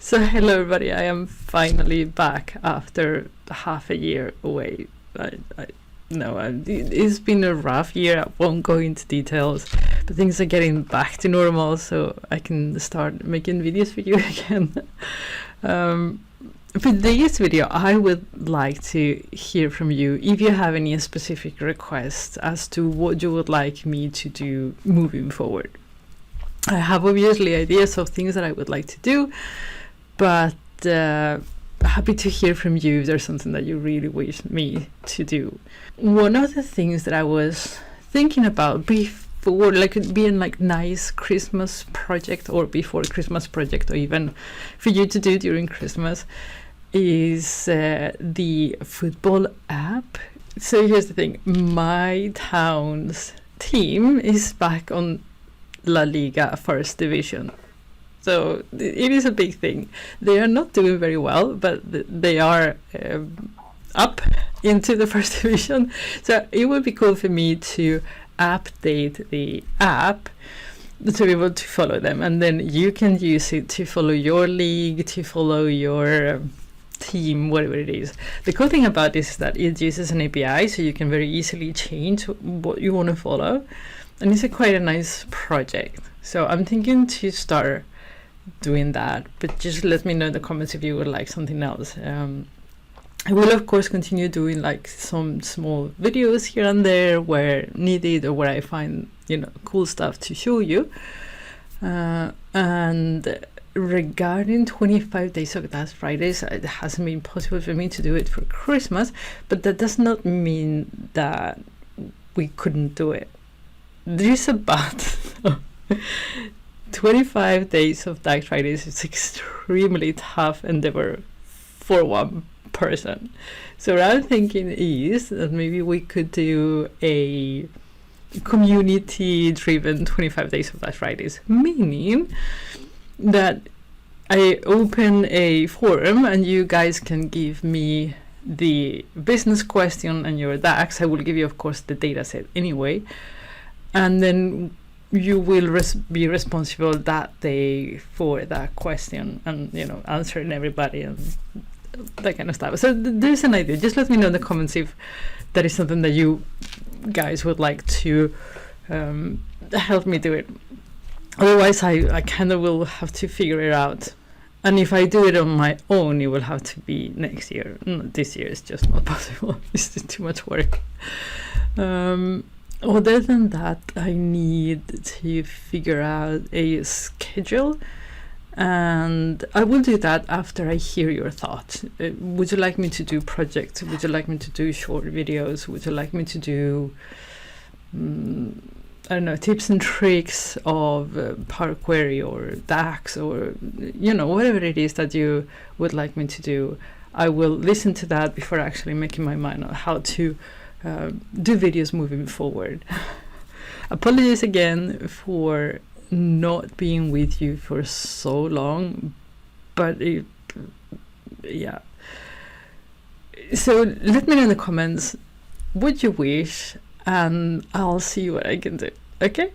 So hello everybody, I am finally back after half a year away. It's been a rough year. I won't go into details, but things are getting back to normal, so I can start making videos for you again. For this video, I would like to hear from you if you have any specific requests as to what you would like me to do moving forward. I have obviously ideas of things that I would like to do, but happy to hear from you if there's something that you really wish me to do. One of the things that I was thinking about before, like being like nice Christmas project or before Christmas project, or even for you to do during Christmas, is the football app. So here's the thing, my town's team is back on La Liga First Division. So it is a big thing. They are not doing very well, but they are up into the First Division. So it would be cool for me to update the app to be able to follow them, and then you can use it to follow your league, to follow your team, whatever it is. The cool thing about this is that it uses an API, so you can very easily change what you want to follow, and it's quite a nice project. So I'm thinking to start doing that, but just let me know in the comments if you would like something else. I will of course continue doing like some small videos here and there where needed, or where I find cool stuff to show you. And regarding 25 days of Black Fridays, it hasn't been possible for me to do it for Christmas, but that does not mean that we couldn't do it. There is a but. 25 days of Black Fridays is extremely tough endeavor for one person. So what I'm thinking is that maybe we could do a community-driven 25 days of Black Fridays, meaning that I open a forum and you guys can give me the business question and your DAX. I will give you, of course, the data set anyway, and then you will be responsible that day for that question and answering everybody and that kind of stuff. So there's an idea. Just let me know in the comments if that is something that you guys would like to help me do it. Otherwise, I kind of will have to figure it out. And if I do it on my own, it will have to be next year. This year is just not possible. It's just too much work. Other than that, I need to figure out a schedule, and I will do that after I hear your thoughts. Would you like me to do projects? Would you like me to do short videos? Would you like me to do I don't know, tips and tricks of Power Query or DAX, or whatever it is that you would like me to do? I will listen to that before actually making my mind on how to do videos moving forward. Apologies again for not being with you for so long, but yeah. So let me know in the comments what you wish, and I'll see what I can do. Okay?